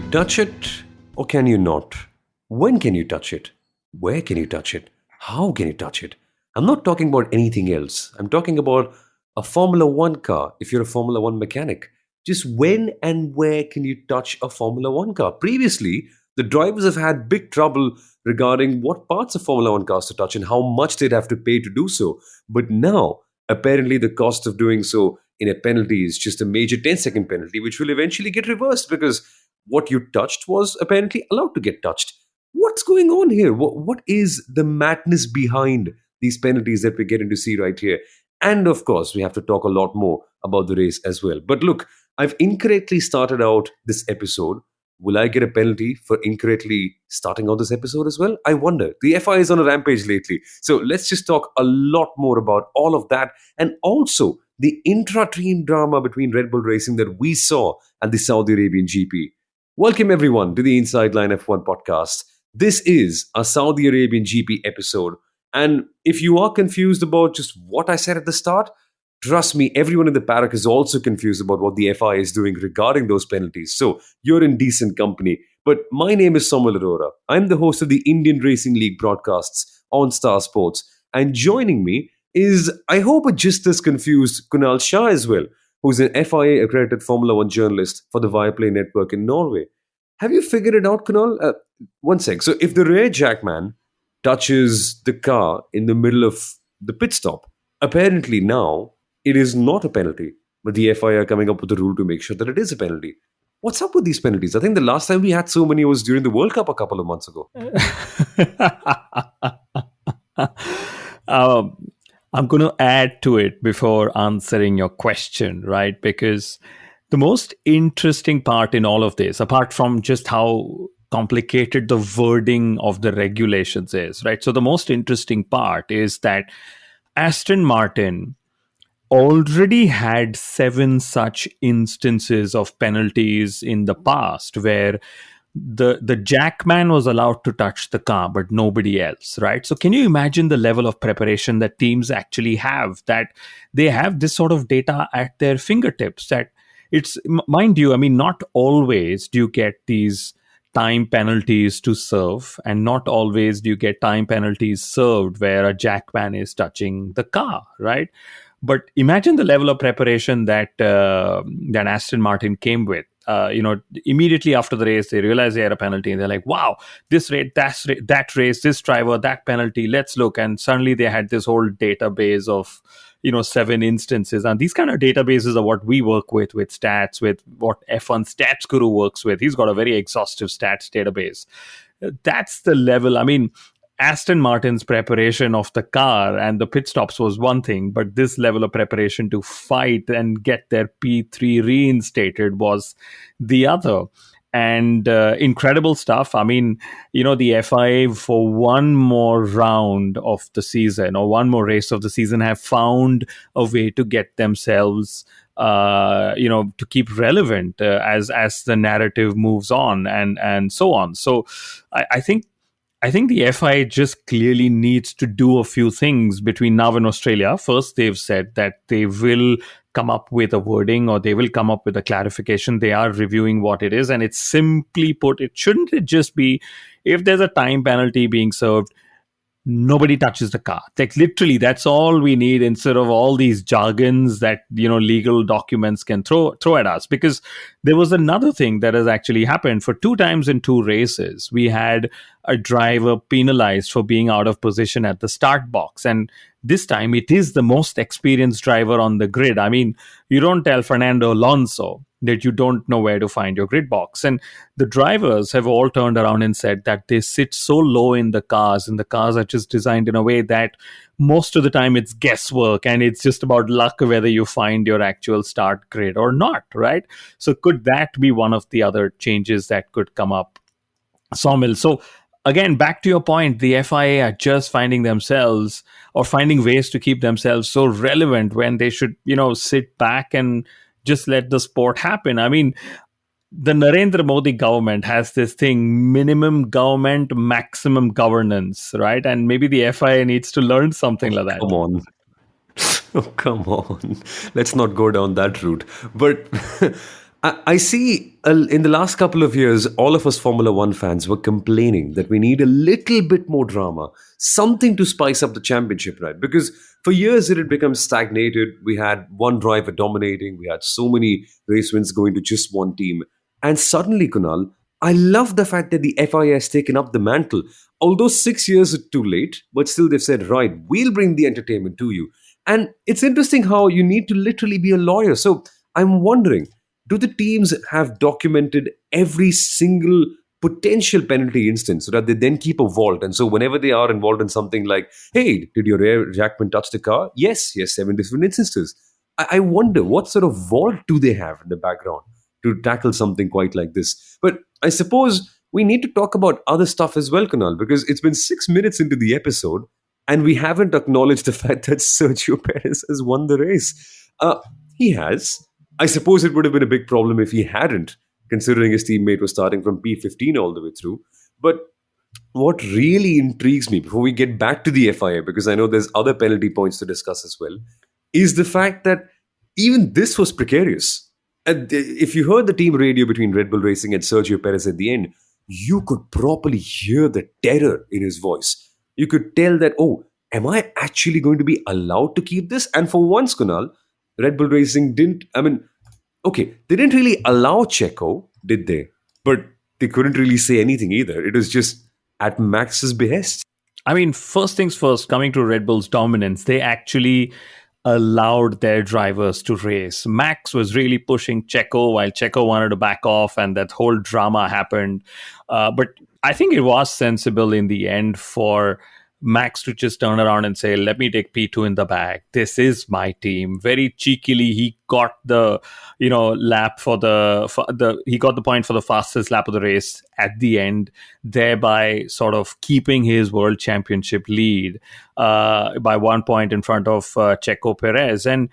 Touch it or can you not? When can you touch it? Where can you touch it? How can you touch it? I'm not talking about anything else. I'm talking about a Formula One car if you're a Formula One mechanic. Just when and where can you touch a Formula One car? Previously, the drivers have had big trouble regarding what parts of Formula One cars to touch and how much they'd have to pay to do so. But now, apparently, the cost of doing so in a penalty is just a major 10-second penalty, which will eventually get reversed because what you touched was apparently allowed to get touched. What's going on here? What is the madness behind these penalties that we're getting to see right here? And of course, we have to talk a lot more about the race as well. But look, I've incorrectly started out this episode. Will I get a penalty for incorrectly starting out this episode as well? I wonder. The FIA is on a rampage lately. So let's just talk a lot more about all of that and also the intra-team drama between Red Bull Racing that we saw at the Saudi Arabian GP. Welcome everyone to the Inside Line F1 podcast. This is a Saudi Arabian GP episode. And if you are confused about just what I said at the start, trust me, everyone in the paddock is also confused about what the FIA is doing regarding those penalties. So you're in decent company. But my name is Samuel Arora. I'm the host of the Indian Racing League broadcasts on Star Sports. And joining me is, I hope, a just as confused Kunal Shah as well, who's an FIA accredited Formula One journalist for the Viaplay network in Norway. Have you figured it out, Kunal? One sec. So if the rear jackman touches the car in the middle of the pit stop, apparently now it is not a penalty. But the FIA are coming up with a rule to make sure that it is a penalty. What's up with these penalties? I think the last time we had so many was during the World Cup a couple of months ago. I'm going to add to it before answering your question, right? Because the most interesting part in all of this, apart from just how complicated the wording of the regulations is, right? So the most interesting part is that Aston Martin already had 7 such instances of penalties in the past where the jackman was allowed to touch the car, but nobody else, right? So can you imagine the level of preparation that teams actually have, that they have this sort of data at their fingertips? That it's, mind you, I mean, not always do you get these time penalties to serve, and not always do you get time penalties served where a jackman is touching the car, right? But imagine the level of preparation that that Aston Martin came with. Immediately after the race, they realize they had a penalty, and they're like, "Wow, this race, that race, this driver, that penalty. Let's look." And suddenly they had this whole database of 7 instances. And these kind of databases are what we work with stats, with what F1 Stats Guru works with. He's got a very exhaustive stats database. That's the level. I mean, Aston Martin's preparation of the car and the pit stops was one thing, but this level of preparation to fight and get their P3 reinstated was the other. And incredible stuff. I mean, the FIA for one more round of the season or one more race of the season have found a way to get themselves to keep relevant as the narrative moves on and so on. So I think the FIA just clearly needs to do a few things between now and Australia. First, they've said that they will come up with a wording, or they will come up with a clarification. They are reviewing what it is. And it's simply put, shouldn't it just be, if there's a time penalty being served, nobody touches the car? Like, literally, that's all we need, instead of all these jargons that legal documents can throw at us. Because there was another thing that has actually happened. For 2 times in 2 races, we had a driver penalized for being out of position at the start box, and this time it is the most experienced driver on the grid. I mean, you don't tell Fernando Alonso that you don't know where to find your grid box. And the drivers have all turned around and said that they sit so low in the cars, and the cars are just designed in a way that most of the time it's guesswork, and it's just about luck whether you find your actual start grid or not, right? So could that be one of the other changes that could come up, Sawmill? So again, back to your point, the FIA are just finding themselves, or finding ways to keep themselves so relevant, when they should, sit back and just let the sport happen. I mean, the Narendra Modi government has this thing, minimum government, maximum governance, right? And maybe the FIA needs to learn something like that. Come on. Oh, come on. Let's not go down that route. But I see in the last couple of years, all of us Formula One fans were complaining that we need a little bit more drama, something to spice up the championship, right? Because for years it had become stagnated. We had one driver dominating, we had so many race wins going to just one team. And suddenly, Kunal, I love the fact that the FIA has taken up the mantle. Although 6 years are too late, but still they've said, right, we'll bring the entertainment to you. And it's interesting how you need to literally be a lawyer. So I'm wondering, do the teams have documented every single potential penalty instance so that they then keep a vault? And so whenever they are involved in something like, hey, did your rear jackman touch the car? Yes, 7 different instances. I wonder what sort of vault do they have in the background to tackle something quite like this. But I suppose we need to talk about other stuff as well, Kunal, because it's been 6 minutes into the episode and we haven't acknowledged the fact that Sergio Perez has won the race. He has. I suppose it would have been a big problem if he hadn't, considering his teammate was starting from P15 all the way through. But what really intrigues me before we get back to the FIA, because I know there's other penalty points to discuss as well, is the fact that even this was precarious. And if you heard the team radio between Red Bull Racing and Sergio Perez at the end, you could properly hear the terror in his voice. You could tell that, oh, am I actually going to be allowed to keep this? And for once, Kunal, Red Bull Racing didn't, I mean, okay, they didn't really allow Checo, did they? But they couldn't really say anything either. It was just at Max's behest. I mean, first things first, coming to Red Bull's dominance, they actually allowed their drivers to race. Max was really pushing Checo while Checo wanted to back off, and that whole drama happened. But I think it was sensible in the end for Max to just turn around and say, let me take P2 in the bag. This is my team. Very cheekily, he got the, lap he got the point for the fastest lap of the race at the end, thereby sort of keeping his world championship lead by 1 point in front of Checo Perez. And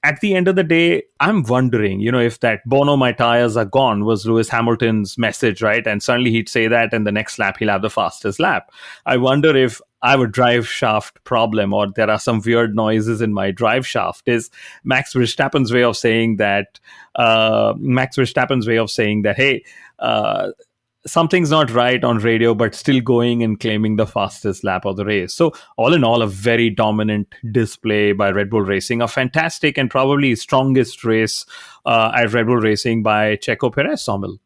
at the end of the day, I'm wondering, if that Bono, my tires are gone was Lewis Hamilton's message, right? And suddenly he'd say that, and the next lap he'll have the fastest lap. I wonder if I have a drive shaft problem, or there are some weird noises in my drive shaft. Is Max Verstappen's way of saying that? Hey, something's not right on radio, but still going and claiming the fastest lap of the race. So all in all, a very dominant display by Red Bull Racing, a fantastic and probably strongest race at Red Bull Racing by Checo Perez, Somil.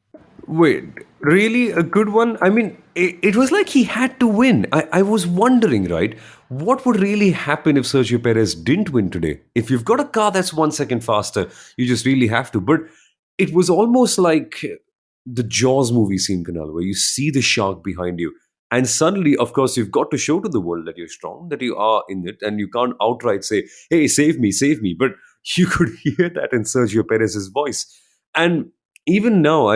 Wait, really? A good one? I mean, it was like he had to win. I was wondering, right? What would really happen if Sergio Perez didn't win today? If you've got a car that's 1 second faster, you just really have to. But it was almost like the Jaws movie scene, Kunal, where you see the shark behind you. And suddenly, of course, you've got to show to the world that you're strong, that you are in it, and you can't outright say, hey, save me, save me. But you could hear that in Sergio Perez's voice. And even now,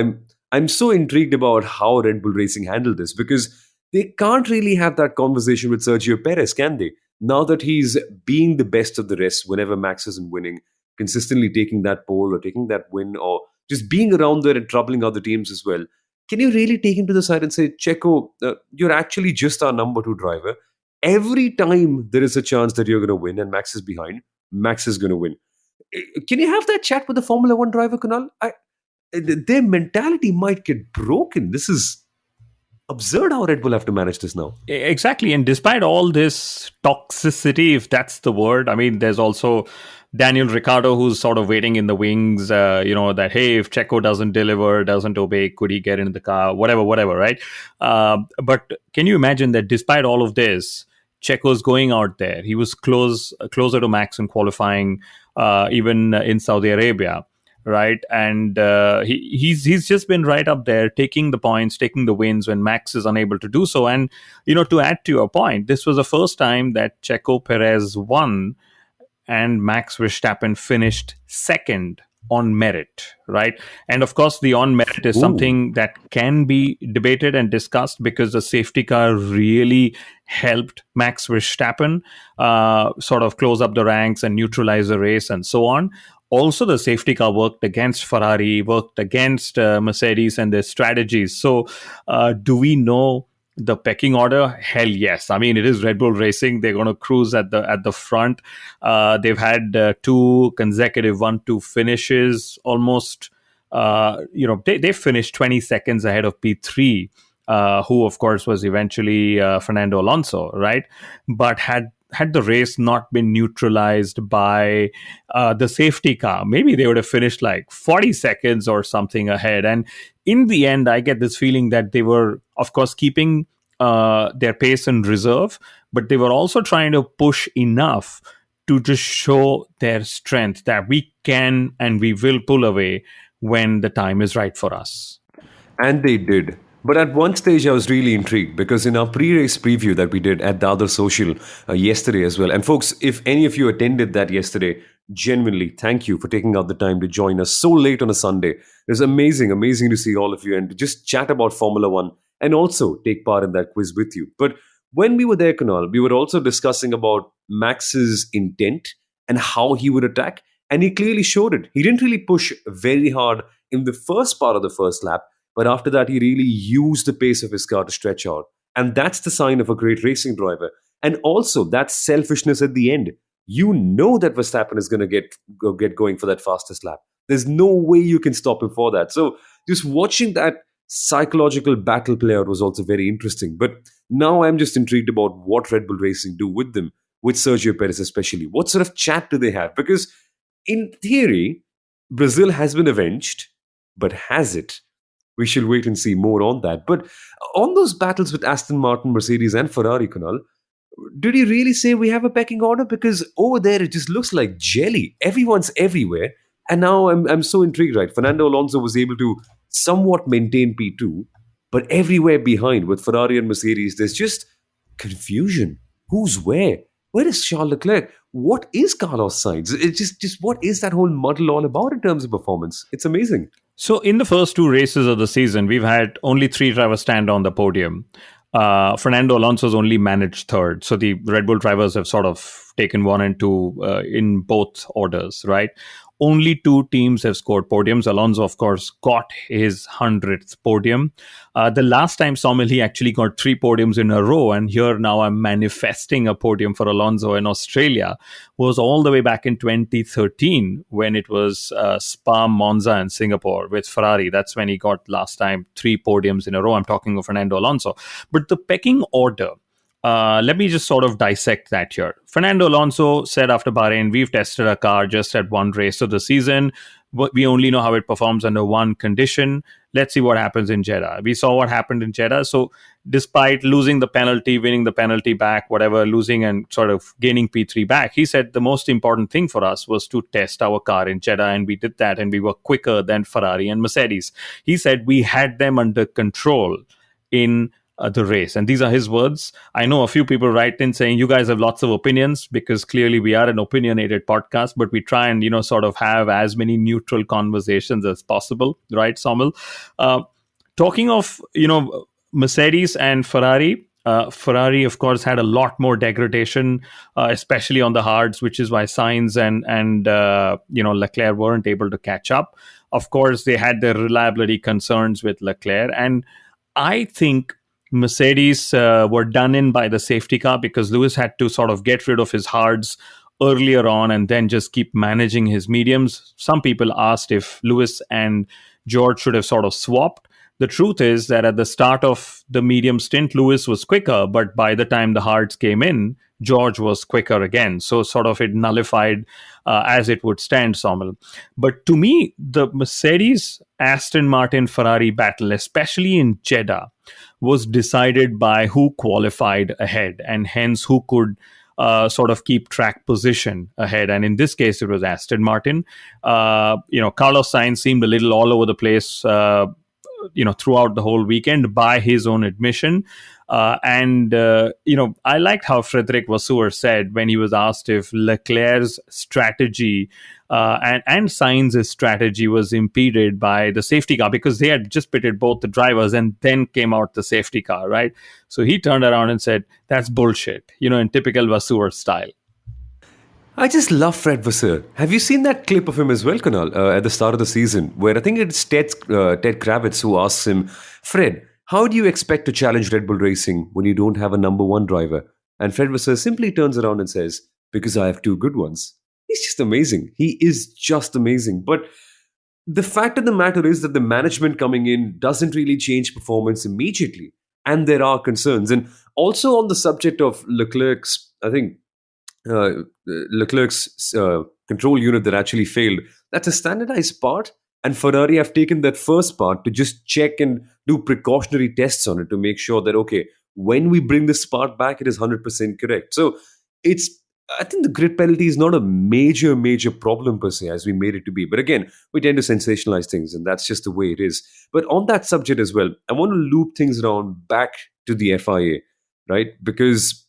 I'm so intrigued about how Red Bull Racing handled this, because they can't really have that conversation with Sergio Perez, can they? Now that he's being the best of the rest whenever Max isn't winning, consistently taking that pole or taking that win, or just being around there and troubling other teams as well. Can you really take him to the side and say, Checo, you're actually just our number two driver. Every time there is a chance that you're going to win and Max is behind, Max is going to win. Can you have that chat with the Formula One driver, Kunal? Their mentality might get broken. This is absurd how Red Bull have to manage this now. Exactly. And despite all this toxicity, if that's the word, I mean, there's also Daniel Ricciardo who's sort of waiting in the wings, that, hey, if Checo doesn't deliver, doesn't obey, could he get into the car? Whatever, right? But can you imagine that despite all of this, Checo's going out there. He was closer to Max in qualifying, even in Saudi Arabia. Right, and he's just been right up there, taking the points, taking the wins when Max is unable to do so. And to add to your point, this was the first time that Checo Perez won, and Max Verstappen finished second on merit. Right, and of course, the on merit is something that can be debated and discussed, because the safety car really helped Max Verstappen sort of close up the ranks and neutralize the race and so on. Also, the safety car worked against Ferrari, worked against Mercedes and their strategies. So, do we know the pecking order? Hell yes. I mean, it is Red Bull Racing. They're going to cruise at the front. They've had two consecutive 1-2 finishes, almost They finished 20 seconds ahead of P3, who of course was eventually Fernando Alonso, right? But had the race not been neutralized by the safety car, maybe they would have finished like 40 seconds or something ahead. And in the end, I get this feeling that they were, of course, keeping their pace in reserve, but they were also trying to push enough to just show their strength that we can and we will pull away when the time is right for us. And they did. But at one stage, I was really intrigued because in our pre race preview that we did at the other social yesterday as well. And folks, if any of you attended that yesterday, genuinely thank you for taking out the time to join us so late on a Sunday. It was amazing, amazing to see all of you and to just chat about Formula One and also take part in that quiz with you. But when we were there, Kunal, we were also discussing about Max's intent and how he would attack. And he clearly showed it. He didn't really push very hard in the first part of the first lap, but after that, he really used the pace of his car to stretch out. And that's the sign of a great racing driver. And also, that selfishness at the end. You know that Verstappen is going to get going for that fastest lap. There's no way you can stop him for that. So just watching that psychological battle play out was also very interesting. But now I'm just intrigued about what Red Bull Racing do with them, with Sergio Perez especially. What sort of chat do they have? Because in theory, Brazil has been avenged, but has it? We shall wait and see more on that. But on those battles with Aston Martin, Mercedes, and Ferrari, Kunal, did he really say we have a pecking order? Because over there, it just looks like jelly. Everyone's everywhere. And now I'm so intrigued, right? Fernando Alonso was able to somewhat maintain P2, but everywhere behind with Ferrari and Mercedes, there's just confusion. Who's where? Where is Charles Leclerc? What is Carlos Sainz? It's just what is that whole muddle all about in terms of performance? It's amazing. So, in the first two races of the season, we've had only three drivers stand on the podium. Fernando Alonso's only managed third. So, the Red Bull drivers have sort of taken one and two in both orders, right? Only two teams have scored podiums. Alonso, of course, got his 100th podium. The last time, Somil, he actually got three podiums in a row. And here now I'm manifesting a podium for Alonso in Australia, was all the way back in 2013 when it was Spa, Monza, and Singapore with Ferrari. That's when he got last time three podiums in a row. I'm talking of Fernando Alonso. But the pecking order, let me just sort of dissect that here. Fernando Alonso said after Bahrain, we've tested a car just at one race of the season. We only know how it performs under one condition. Let's see what happens in Jeddah. We saw what happened in Jeddah. So despite losing the penalty, winning the penalty back, whatever, losing and sort of gaining P3 back, he said the most important thing for us was to test our car in Jeddah. And we did that. And we were quicker than Ferrari and Mercedes. He said we had them under control in the race. And these are his words. I know a few people write in saying you guys have lots of opinions because clearly we are an opinionated podcast, but we try and, sort of have as many neutral conversations as possible, right, Somil? Talking of, Mercedes and Ferrari, Ferrari, of course, had a lot more degradation, especially on the hards, which is why Sainz and Leclerc weren't able to catch up. Of course, they had their reliability concerns with Leclerc. And I think Mercedes were done in by the safety car because Lewis had to sort of get rid of his hards earlier on and then just keep managing his mediums. Some people asked if Lewis and George should have sort of swapped. The truth is that at the start of the medium stint, Lewis was quicker, but by the time the hards came in, George was quicker again. So sort of it nullified as it would stand, Somil. But to me, the Mercedes, Aston Martin, Ferrari battle, especially in Jeddah, was decided by who qualified ahead and hence who could sort of keep track position ahead. And in this case, it was Aston Martin. Carlos Sainz seemed a little all over the place, throughout the whole weekend by his own admission. I liked how Frederick Vasseur said when he was asked if Leclerc's strategy and Sainz's strategy was impeded by the safety car because they had just pitted both the drivers and then came out the safety car, right? So he turned around and said, that's bullshit, in typical Vasseur style. I just love Fred Vasseur. Have you seen that clip of him as well, Kunal, at the start of the season, where I think it's Ted Kravitz who asks him, Fred, how do you expect to challenge Red Bull Racing when you don't have a number one driver? And Fred Vasseur simply turns around and says, because I have two good ones. He's just amazing. He is just amazing. But the fact of the matter is that the management coming in doesn't really change performance immediately. And there are concerns. And also on the subject of Leclerc's, I think Leclerc's control unit that actually failed, that's a standardized part. And Ferrari have taken that first part to just check and do precautionary tests on it to make sure that, okay, when we bring this part back, it is 100% correct. So it's, I think the grid penalty is not a major problem per se as we made it to be. But again, we tend to sensationalize things, and that's just the way it is. But on that subject as well, I want to loop things around back to the FIA, right? Because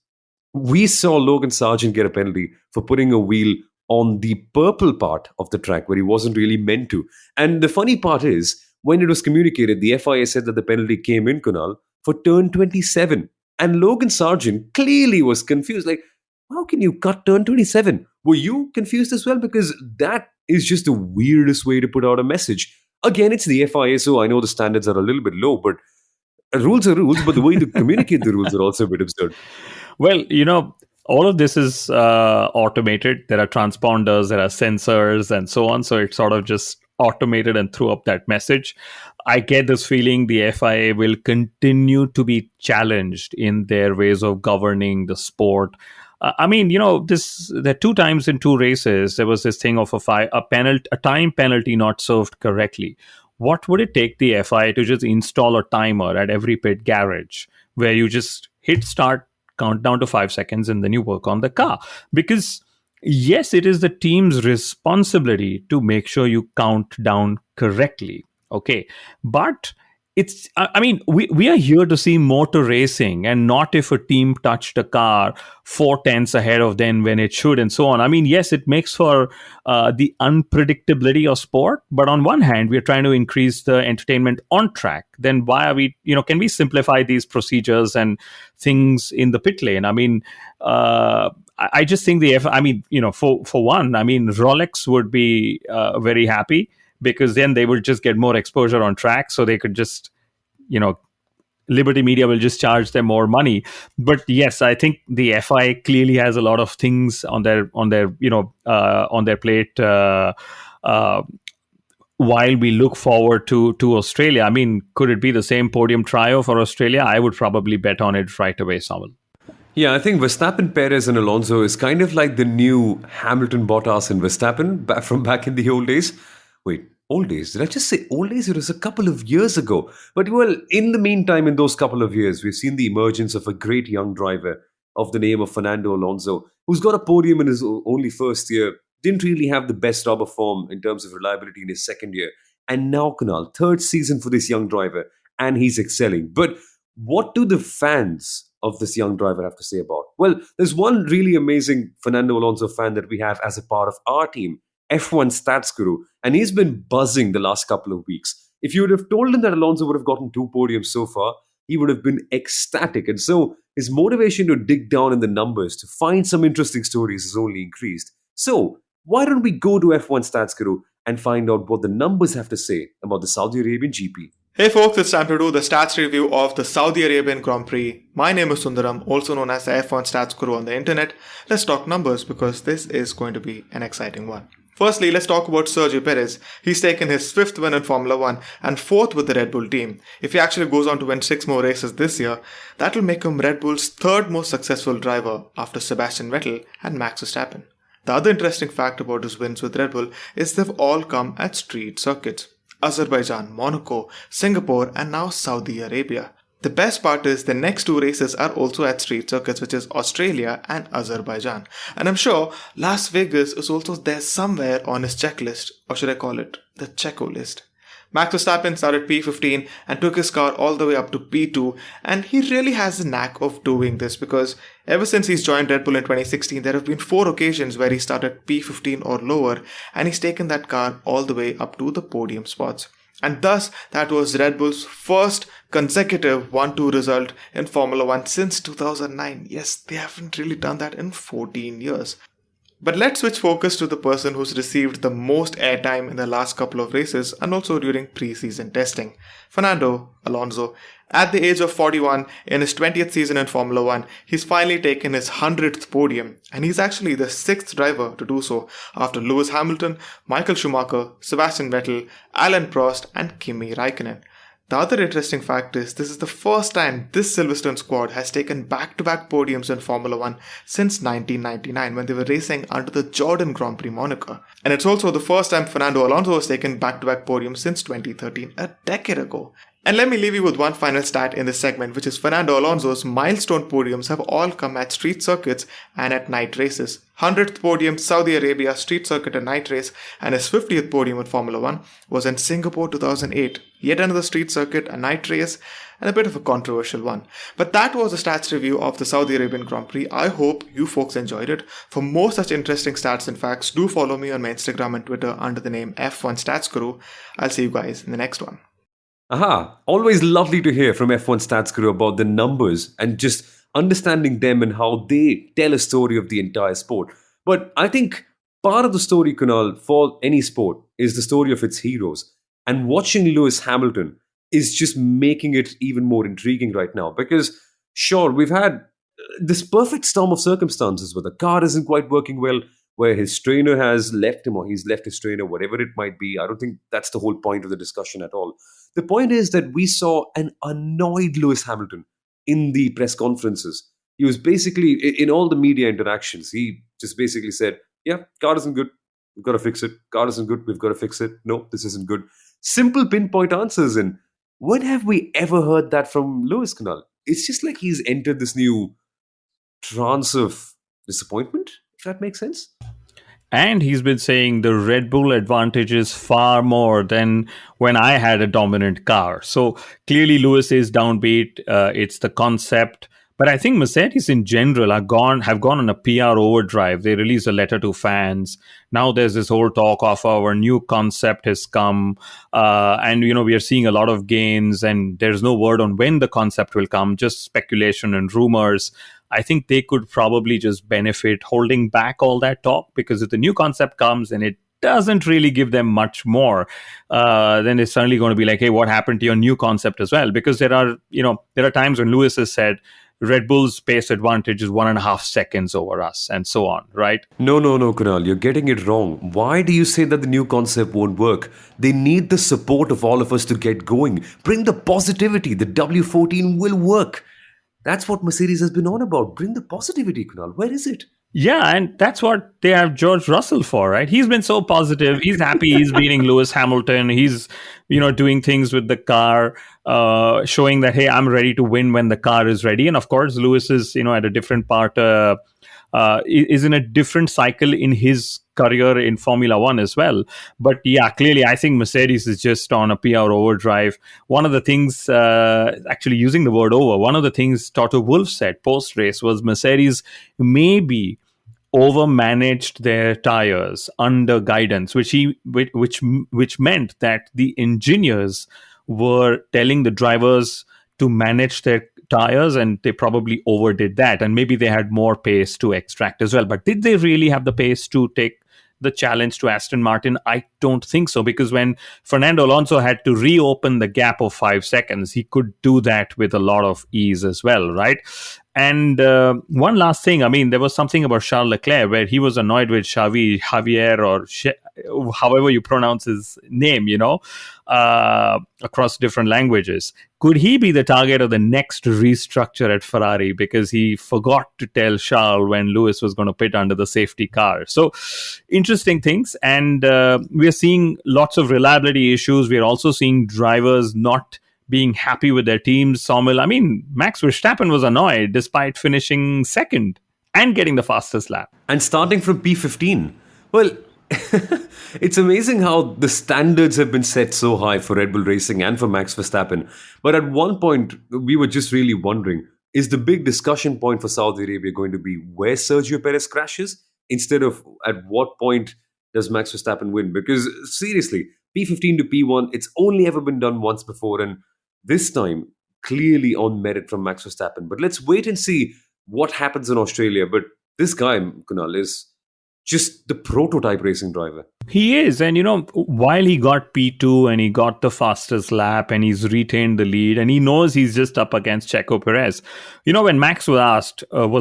we saw Logan Sargent get a penalty for putting a wheel on the purple part of the track where he wasn't really meant to. And the funny part is, when it was communicated, the FIA said that the penalty came in, Kunal, for turn 27. And Logan Sargent clearly was confused. Like, how can you cut turn 27? Were you confused as well? Because that is just the weirdest way to put out a message. Again, it's the FIA, so I know the standards are a little bit low, but rules are rules, but the way to communicate the rules are also a bit absurd. Well, all of this is automated. There are transponders, there are sensors, and so on. So it sort of just automated and threw up that message. I get this feeling the FIA will continue to be challenged in their ways of governing the sport. There 2 times in 2 races, there was this thing of a time penalty not served correctly. What would it take the FIA to just install a timer at every pit garage where you just hit start, count down to 5 seconds, and then you work on the car? Because yes, it is the team's responsibility to make sure you count down correctly. Okay. But we are here to see motor racing and not if a team touched a car 4 tenths ahead of them when it should, and so on. Yes, it makes for the unpredictability of sport, but on one hand, we're trying to increase the entertainment on track. Then why are we, can we simplify these procedures and things in the pit lane? I just think for one, Rolex would be very happy, because then they would just get more exposure on track, so they could just, Liberty Media will just charge them more money. But yes, I think the FI clearly has a lot of things on their plate. While we look forward to Australia, could it be the same podium trio for Australia? I would probably bet on it right away, Samal. Yeah, I think Verstappen, Perez, and Alonso is kind of like the new Hamilton, Bottas, and Verstappen from back in the old days. Wait, old days? Did I just say old days? It was a couple of years ago. But well, in the meantime, in those couple of years, we've seen the emergence of a great young driver of the name of Fernando Alonso, who's got a podium in his only first year, didn't really have the best rubber form in terms of reliability in his second year. And now, Kunal, third season for this young driver, and he's excelling. But what do the fans of this young driver have to say about? Well, there's one really amazing Fernando Alonso fan that we have as a part of our team, F1 Stats Guru, and he's been buzzing the last couple of weeks. If you would have told him that Alonso would have gotten 2 podiums so far, he would have been ecstatic. And so his motivation to dig down in the numbers to find some interesting stories has only increased. So why don't we go to F1 Stats Guru and find out what the numbers have to say about the Saudi Arabian GP? Hey folks, it's time to do the stats review of the Saudi Arabian Grand Prix. My name is Sundaram, also known as the F1 Stats Guru on the internet. Let's talk numbers because this is going to be an exciting one. Firstly, let's talk about Sergio Perez. He's taken his 5th win in Formula 1 and 4th with the Red Bull team. If he actually goes on to win 6 more races this year, that will make him Red Bull's 3rd most successful driver after Sebastian Vettel and Max Verstappen. The other interesting fact about his wins with Red Bull is they've all come at street circuits. Azerbaijan, Monaco, Singapore, and now Saudi Arabia. The best part is the next 2 races are also at street circuits, which is Australia and Azerbaijan. And I'm sure Las Vegas is also there somewhere on his checklist, or should I call it the Checo list. Max Verstappen started P15 and took his car all the way up to P2, and he really has the knack of doing this because ever since he's joined Red Bull in 2016, there have been 4 occasions where he started P15 or lower, and he's taken that car all the way up to the podium spots. And thus, that was Red Bull's first consecutive 1-2 result in Formula 1 since 2009. Yes, they haven't really done that in 14 years. But let's switch focus to the person who's received the most airtime in the last couple of races and also during pre-season testing, Fernando Alonso. At the age of 41, in his 20th season in Formula 1, he's finally taken his 100th podium, and he's actually the 6th driver to do so after Lewis Hamilton, Michael Schumacher, Sebastian Vettel, Alain Prost, and Kimi Raikkonen. The other interesting fact is this is the first time this Silverstone squad has taken back-to-back podiums in Formula 1 since 1999 when they were racing under the Jordan Grand Prix moniker. And it's also the first time Fernando Alonso has taken back-to-back podiums since 2013, a decade ago. And let me leave you with one final stat in this segment, which is Fernando Alonso's milestone podiums have all come at street circuits and at night races. 100th podium Saudi Arabia street circuit and night race, and his 50th podium in Formula 1 was in Singapore 2008. Yet another street circuit, a night race, and a bit of a controversial one. But that was a stats review of the Saudi Arabian Grand Prix. I hope you folks enjoyed it. For more such interesting stats and facts, do follow me on my Instagram and Twitter under the name F1 Stats Guru. I'll see you guys in the next one. Aha, always lovely to hear from F1 Stats Guru about the numbers and just understanding them and how they tell a story of the entire sport. But I think part of the story, Kunal, for any sport is the story of its heroes. And watching Lewis Hamilton is just making it even more intriguing right now because, sure, we've had this perfect storm of circumstances where the car isn't quite working well, where his trainer has left him or he's left his trainer, whatever it might be. I don't think that's the whole point of the discussion at all. The point is that we saw an annoyed Lewis Hamilton in the press conferences. He was basically, in all the media interactions, he just basically said, yeah, car isn't good. We've got to fix it. Car isn't good. We've got to fix it. No, this isn't good. Simple pinpoint answers. And when have we ever heard that from Lewis, Kunal? It's just like he's entered this new trance of disappointment, if that makes sense. And he's been saying the Red Bull advantage is far more than when I had a dominant car. So clearly, Lewis is downbeat. It's the concept. But I think Mercedes in general have gone on a PR overdrive. They released a letter to fans. Now there's this whole talk of our new concept has come. And, we are seeing a lot of gains and there's no word on when the concept will come, just speculation and rumors. I think they could probably just benefit holding back all that talk because if the new concept comes and it doesn't really give them much more, then it's certainly going to be like, hey, what happened to your new concept as well? Because there are times when Lewis has said Red Bull's pace advantage is 1.5 seconds over us and so on, right? No, Kunal, you're getting it wrong. Why do you say that the new concept won't work? They need the support of all of us to get going. Bring the positivity. The W14 will work. That's what Mercedes has been on about. Bring the positivity, Kunal. Where is it? Yeah, and that's what they have George Russell for, right? He's been so positive. He's happy he's beating Lewis Hamilton. He's, doing things with the car, showing that, hey, I'm ready to win when the car is ready. And of course, Lewis is, at a different part, is in a different cycle in his career in Formula One as well. But yeah, clearly, I think Mercedes is just on a PR overdrive. One of the things, actually using the word over, one of the things Toto Wolff said post-race was Mercedes maybe overmanaged their tires under guidance, which meant that the engineers were telling the drivers to manage their tires and they probably overdid that, and maybe they had more pace to extract as well. But did they really have the pace to take the challenge to Aston Martin? I don't think so, because when Fernando Alonso had to reopen the gap of 5 seconds, he could do that with a lot of ease as well, right? And one last thing, there was something about Charles Leclerc where he was annoyed with Javier or however you pronounce his name, across different languages. Could he be the target of the next restructure at Ferrari because he forgot to tell Charles when Lewis was going to pit under the safety car? So interesting things. And we are seeing lots of reliability issues. We are also seeing drivers not being happy with their teams. Max Verstappen was annoyed despite finishing second and getting the fastest lap. And starting from P15. Well, it's amazing how the standards have been set so high for Red Bull Racing and for Max Verstappen. But at one point, we were just really wondering, is the big discussion point for Saudi Arabia going to be where Sergio Perez crashes instead of at what point does Max Verstappen win? Because seriously, P15 to P1, it's only ever been done once before, and this time, clearly on merit from Max Verstappen. But let's wait and see what happens in Australia. But this guy, Kunal, is just the prototype racing driver. He is. And, while he got P2 and he got the fastest lap and he's retained the lead and he knows he's just up against Checo Perez, when Max was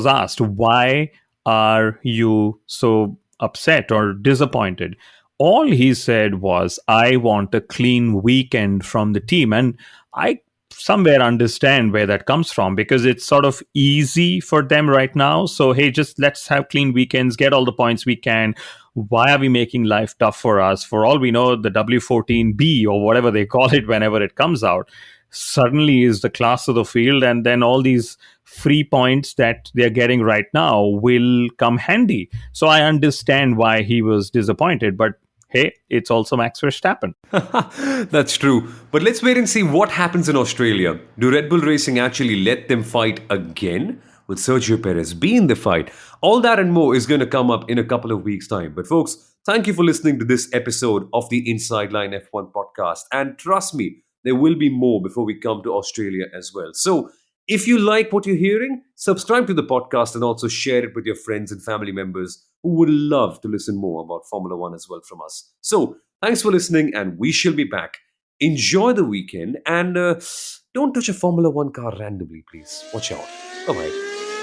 asked, why are you so upset or disappointed? All he said was, I want a clean weekend from the team. And I somewhere understand where that comes from because it's sort of easy for them right now. So, hey, just let's have clean weekends, get all the points we can. Why are we making life tough for us? For all we know, the W14B or whatever they call it whenever it comes out suddenly is the class of the field. And then all these free points that they're getting right now will come handy. So I understand why he was disappointed. But hey, it's also Max Verstappen. That's true. But let's wait and see what happens in Australia. Do Red Bull Racing actually let them fight again? Will Sergio Perez be in the fight? All that and more is going to come up in a couple of weeks' time. But folks, thank you for listening to this episode of the Inside Line F1 podcast. And trust me, there will be more before we come to Australia as well. So if you like what you're hearing, subscribe to the podcast and also share it with your friends and family members who would love to listen more about Formula One as well from us. So thanks for listening, and we shall be back. Enjoy the weekend and don't touch a Formula One car randomly, please. Watch out. Bye-bye.